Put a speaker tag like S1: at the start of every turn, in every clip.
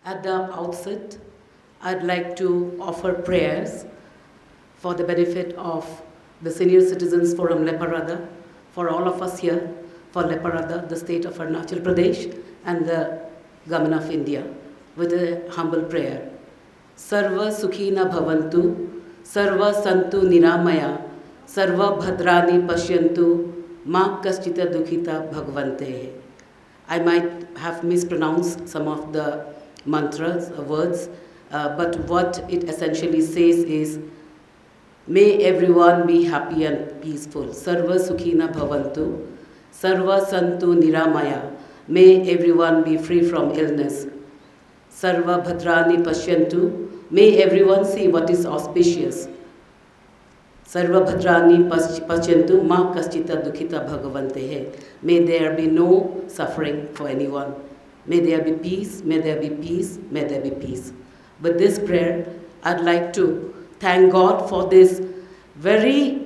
S1: At the outset, I'd like to offer prayers for the benefit of the Senior Citizens Forum Leparada, for all of us here, for Leparada, the state of Arunachal Pradesh, and the Government of India, with a humble prayer. Sarva Sukhina Bhavantu, Sarva Santu Niramaya, Sarva Bhadrani Pashyantu, Ma Kaschita Dukhita Bhagavante. I might have mispronounced some of the mantras, words, but what it essentially says is, may everyone be happy and peaceful. Sarva Sukhina Bhavantu, Sarva Santu Niramaya, may everyone be free from illness. Sarva Bhadrani Pashyantu, may everyone see what is auspicious. Sarva Bhadrani Pashyantu, Ma Kaschita Dukhita Bhagavantehe. May there be no suffering for anyone. May there be peace, may there be peace, may there be peace. With this prayer, I'd like to thank God for this very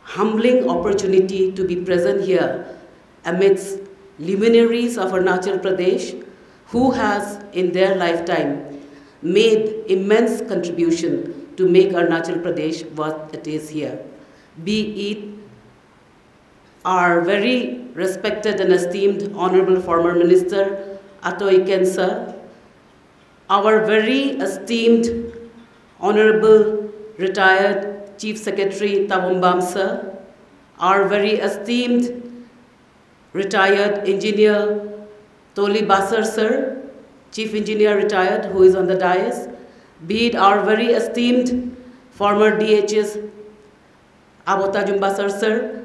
S1: humbling opportunity to be present here amidst luminaries of Arunachal Pradesh who has in their lifetime made immense contribution to make Arunachal Pradesh what it is here. Be it our very respected and esteemed Honorable Former Minister Ato Iken Sir, our very esteemed Honorable Retired Chief Secretary Tawombam Sir, our very esteemed Retired Engineer Toli Basar Sir, Chief Engineer Retired, who is on the dais, be it our very esteemed former DHS Abota Jumbasar Sir,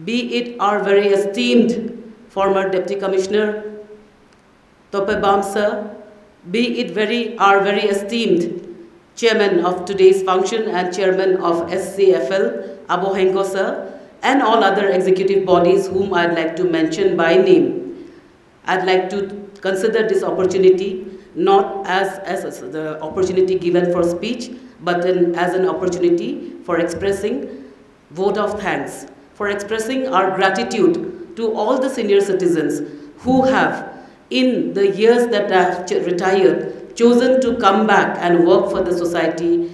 S1: be it our very esteemed former Deputy Commissioner Tope Bam Sir, be it our very esteemed Chairman of today's function and Chairman of SCFL, Abo Henko Sir, and all other executive bodies whom I'd like to mention by name. I'd like to consider this opportunity not as the opportunity given for speech, but as an opportunity for expressing vote of thanks, for expressing our gratitude to all the senior citizens who have, in the years that have retired, chosen to come back and work for the society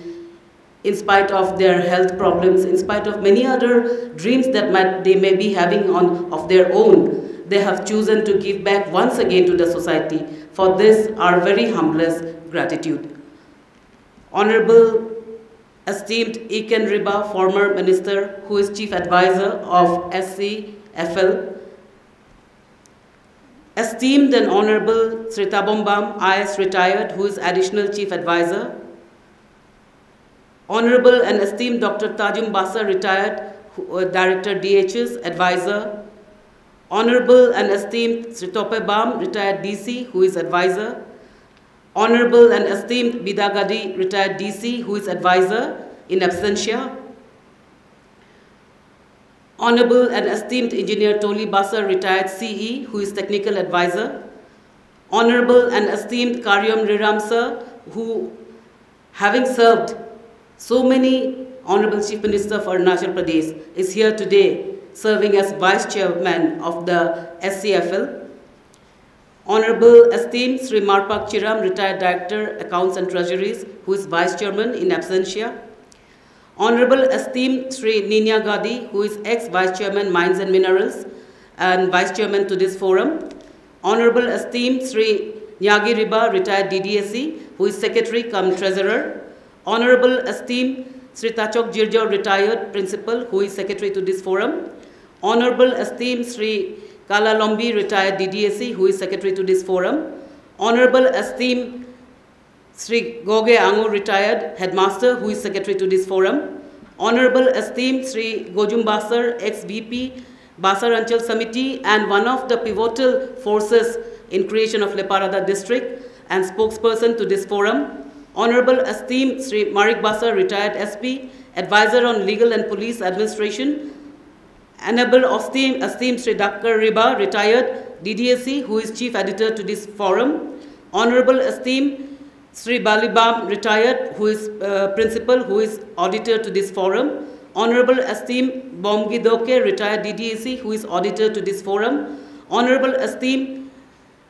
S1: in spite of their health problems, in spite of many other dreams that they may be having of their own. They have chosen to give back once again to the society. For this, our very humblest gratitude. Honorable esteemed Iken Riba, former minister, who is chief advisor of SCFL. Esteemed and Honorable Sri Tabombam, IS retired, who is additional chief advisor. Honorable and esteemed Dr. Tajum Basar, retired, director DHS, advisor. Honorable and esteemed Sri Tope Bam, retired DC, who is advisor. Honorable and esteemed Bidagadi, retired DC, who is advisor in absentia. Honorable and esteemed Engineer Toli Basar, retired CE, who is technical advisor. Honorable and esteemed Karyam Riram Sir, who, having served so many Honorable Chief Minister for Arunachal Pradesh, is here today serving as Vice Chairman of the SCFL. Honorable esteemed Sri Marpak Chiram, retired Director, Accounts and Treasuries, who is Vice Chairman in absentia. Honorable esteemed Sri Ninya Gadi, who is ex-Vice Chairman, Mines and Minerals, and Vice Chairman to this forum. Honorable esteemed Sri Nyagi Riba, retired DDSE, who is Secretary cum Treasurer. Honorable esteemed Sri Tachok Jirjo, retired Principal, who is Secretary to this forum. Honorable esteemed Sri Kala Lombi, retired DDSE, who is Secretary to this forum. Honorable esteemed Sri Goge Angu, retired Headmaster, who is Secretary to this forum. Honorable esteemed Sri Gojum Basar, ex-VP, Basar Anchal Samiti, and one of the pivotal forces in creation of Leparada district and spokesperson to this forum. Honorable esteemed Sri Marik Basar, retired SP, advisor on legal and police administration. Honorable esteemed Sri Dakkar Riba, retired DDSE, who is chief editor to this forum. Honorable esteemed Sri Balibam, retired, who is principal, who is auditor to this forum. Honorable esteemed Bomgi Doke, retired DDSE, who is auditor to this forum. Honorable esteemed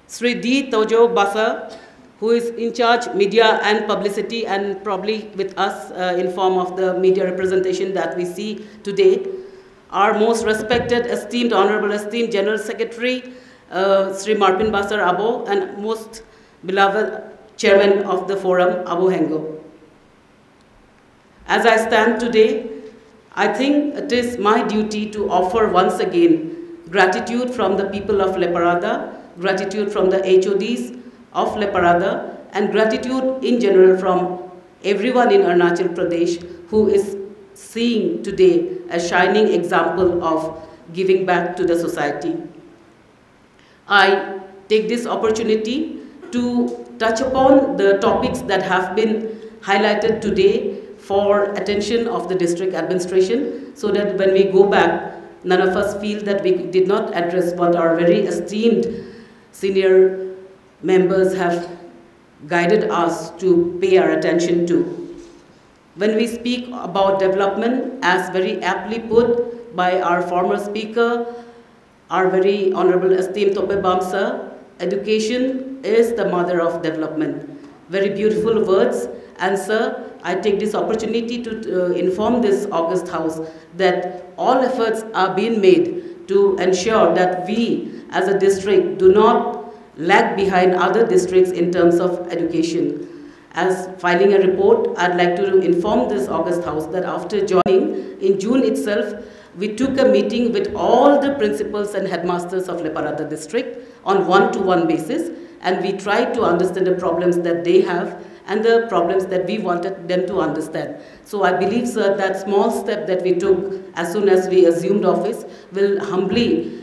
S1: Sri D. Tojo Basa, who is in charge media and publicity, and probably with us in form of the media representation that we see today. Our most respected, esteemed, honorable, esteemed General Secretary, Sri Marpin Basar Abo, and most beloved Chairman of the Forum, Abu Hengo. As I stand today, I think it is my duty to offer once again gratitude from the people of Leparada, gratitude from the HODs of Leparada, and gratitude in general from everyone in Arunachal Pradesh who is seeing today a shining example of giving back to the society. I take this opportunity to touch upon the topics that have been highlighted today for attention of the district administration, so that when we go back, none of us feel that we did not address what our very esteemed senior members have guided us to pay our attention to. When we speak about development, as very aptly put by our former speaker, our very honorable esteemed Tope Bamsa, education is the mother of development. Very beautiful words. And sir, I take this opportunity to inform this August House that all efforts are being made to ensure that we as a district do not lag behind other districts in terms of education. As filing a report, I'd like to inform this August House that after joining in June itself, we took a meeting with all the principals and headmasters of Leparada district on one-to-one basis, and we tried to understand the problems that they have and the problems that we wanted them to understand. So I believe, sir, that small step that we took as soon as we assumed office will humbly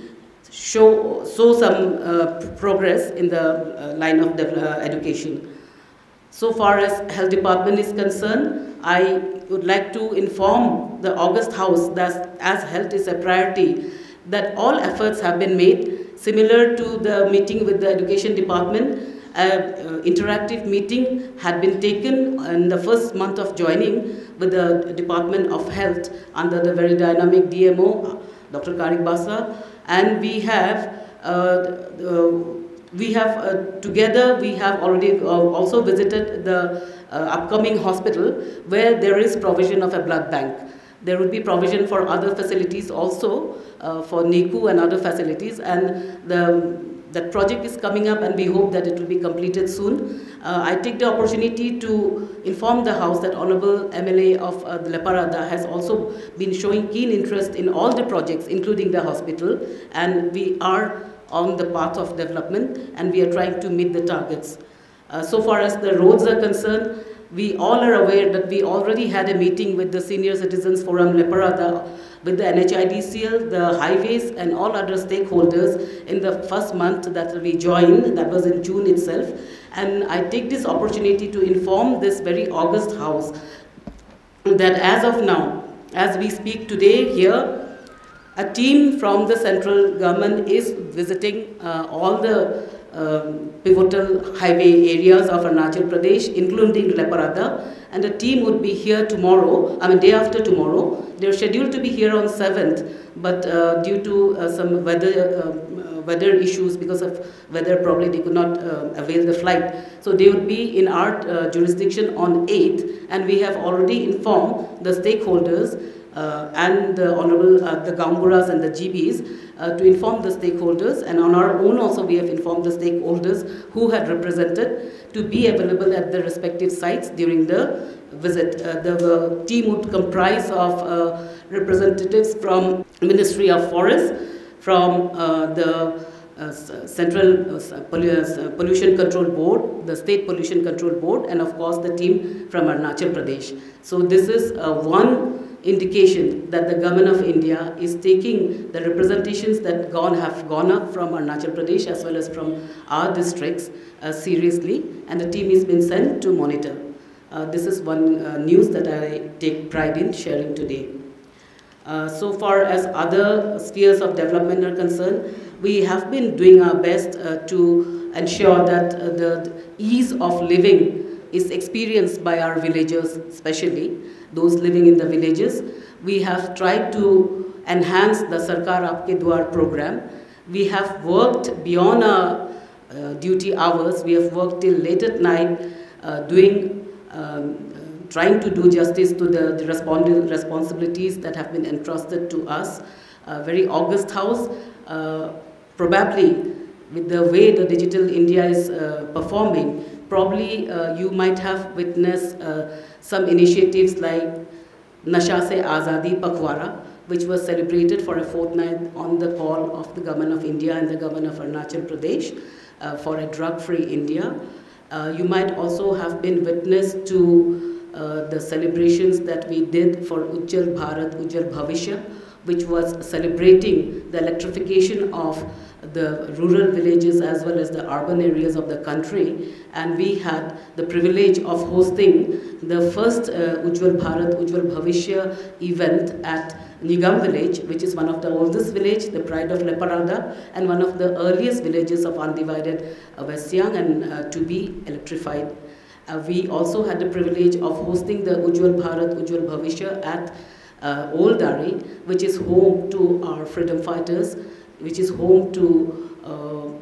S1: show some progress in the line of education. So far as health department is concerned, I would like to inform the August House that as health is a priority, that all efforts have been made. Similar to the meeting with the education department, interactive meeting had been taken in the first month of joining with the Department of Health under the very dynamic DMO, Dr. Karik Basa, and we have together we have already also visited the upcoming hospital where there is provision of a blood bank. There will be provision for other facilities also, for NICU and other facilities, and that project is coming up and we hope that it will be completed soon. I take the opportunity to inform the House that Honorable MLA of Leparada has also been showing keen interest in all the projects, including the hospital, and we are on the path of development and we are trying to meet the targets. So far as the roads are concerned, we all are aware that we already had a meeting with the Senior Citizens Forum Leparada, with the NHIDCL, the highways and all other stakeholders in the first month that we joined, that was in June itself. And I take this opportunity to inform this very August House that as of now, as we speak today here, a team from the central government is visiting all the pivotal highway areas of Arunachal Pradesh, including Leparada, and the team would be here tomorrow, day after tomorrow. They're scheduled to be here on 7th, but due to some weather issues, because of weather probably they could not avail the flight. So they would be in our jurisdiction on 8th, and we have already informed the stakeholders and the honorable the Gamburas and the GBs to inform the stakeholders, and on our own also we have informed the stakeholders who had represented to be available at the respective sites during the visit. The team would comprise of representatives from Ministry of Forests, from the Central Pollution Control Board, the State Pollution Control Board, and of course the team from Arunachal Pradesh. So this is one indication that the government of India is taking the representations that have gone up from Arunachal Pradesh as well as from our districts seriously, and the team has been sent to monitor. This is one news that I take pride in sharing today. So far as other spheres of development are concerned, we have been doing our best to ensure that the ease of living is experienced by our villagers, especially those living in the villages. We have tried to enhance the Sarkar Aapke Dwar program. We have worked beyond our duty hours. We have worked till late at night trying to do justice to the responsibilities that have been entrusted to us. A very august house, probably with the way the Digital India is performing, probably you might have witnessed some initiatives like Nasha Se Azadi Pakhwara, which was celebrated for a fortnight on the call of the Government of India and the Government of Arunachal Pradesh for a drug-free India. You might also have been witness to the celebrations that we did for Ujjal Bharat, Ujjal Bhavishya, which was celebrating the electrification of the rural villages as well as the urban areas of the country. And we had the privilege of hosting the first Ujjal Bharat, Ujjal Bhavishya event at Nigam village, which is one of the oldest village, the pride of Leparada, and one of the earliest villages of undivided West Siang, and to be electrified. We also had the privilege of hosting the Ujjal Bharat, Ujjal Bhavishya at Old Dari, which is home to our freedom fighters, which is home to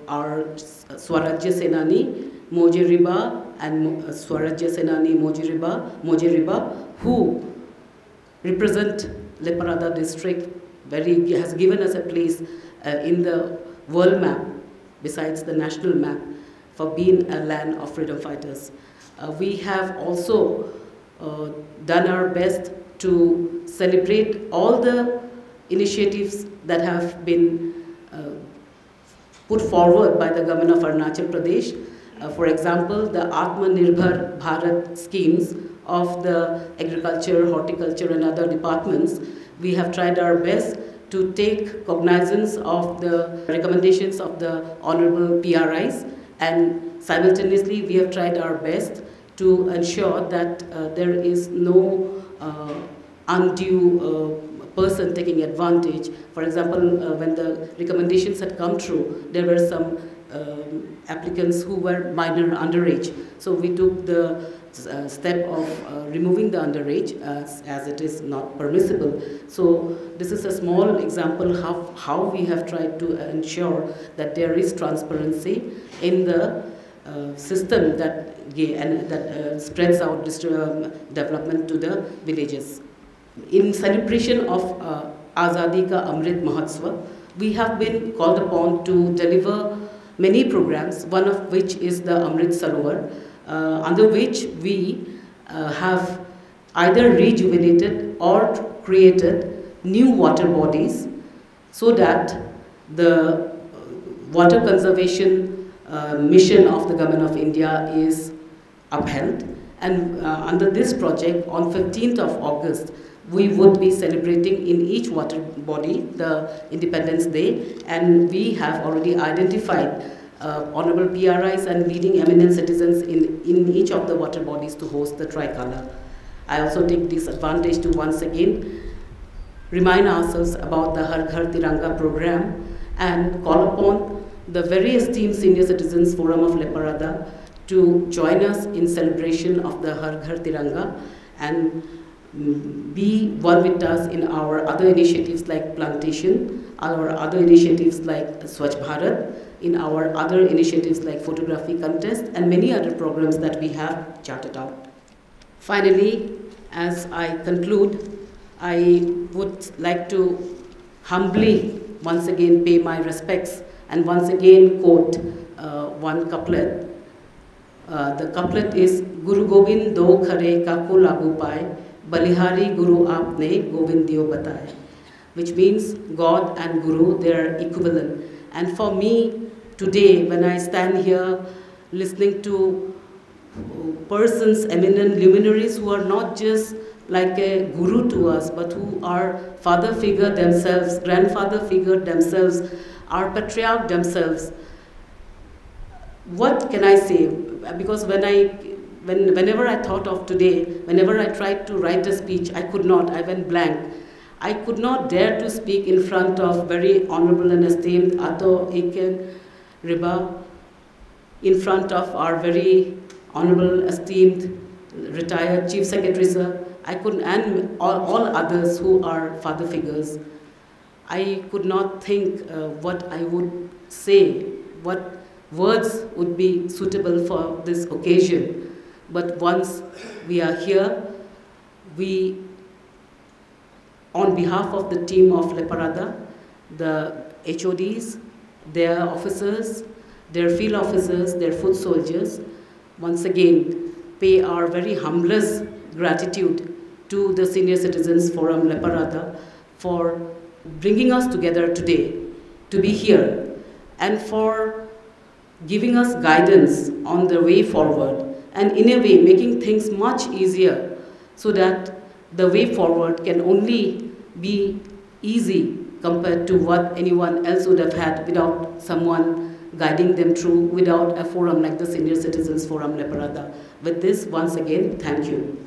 S1: our Swarajya Senani, Mojiriba, and Swarajya Senani Mojiriba, who represent Leparada district, has given us a place in the world map, besides the national map, for being a land of freedom fighters. We have also done our best to celebrate all the initiatives that have been put forward by the Government of Arunachal Pradesh. For example, the Atmanirbhar Bharat schemes of the agriculture, horticulture and other departments. We have tried our best to take cognizance of the recommendations of the Honorable PRIs, and simultaneously we have tried our best to ensure that there is no undue person taking advantage. For example, when the recommendations had come true, there were some applicants who were minor underage. So we took the step of removing the underage as it is not permissible. So this is a small example of how we have tried to ensure that there is transparency in the system that spreads out development to the villages. In celebration of Azadi Ka Amrit Mahotsav, we have been called upon to deliver many programs, one of which is the Amrit Sarovar, under which we have either rejuvenated or created new water bodies so that the water conservation mission of the Government of India is upheld. And under this project, on 15th of August, we would be celebrating in each water body the Independence Day, and we have already identified Honorable PRIs and leading eminent citizens in each of the water bodies to host the tricolor. I also take this advantage to once again remind ourselves about the Har Ghar Tiranga program and call upon the very esteemed Senior Citizens Forum of Leparada to join us in celebration of the Har Ghar Tiranga and be one with us in our other initiatives like plantation, our other initiatives like Swachh Bharat, in our other initiatives like photography contest and many other programs that we have charted out. Finally, as I conclude, I would like to humbly once again pay my respects and once again quote one couplet. The couplet is Guru Gobind do khare kako lagu paye, Balihari Guru aapne Govindiyo bataye, which means God and Guru, they are equivalent. And for me, today, when I stand here listening to persons, eminent luminaries who are not just like a guru to us, but who are father figure themselves, grandfather figure themselves, our patriarch themselves, what can I say? Because whenever I thought of today, whenever I tried to write a speech, I could not, I went blank. I could not dare to speak in front of very honorable and esteemed Ato Eken Riba, in front of our very honorable, esteemed, retired Chief Secretary Sir. I couldn't, and all others who are father figures. I could not think what I would say, what words would be suitable for this occasion. But once we are here, we, on behalf of the team of Leparada, the HODs, their officers, their field officers, their foot soldiers, once again pay our very humblest gratitude to the Senior Citizens Forum Leparada for bringing us together today to be here and for giving us guidance on the way forward and in a way making things much easier so that the way forward can only be easy compared to what anyone else would have had without someone guiding them through, without a forum like the Senior Citizens Forum Leparada. With this, once again, thank you.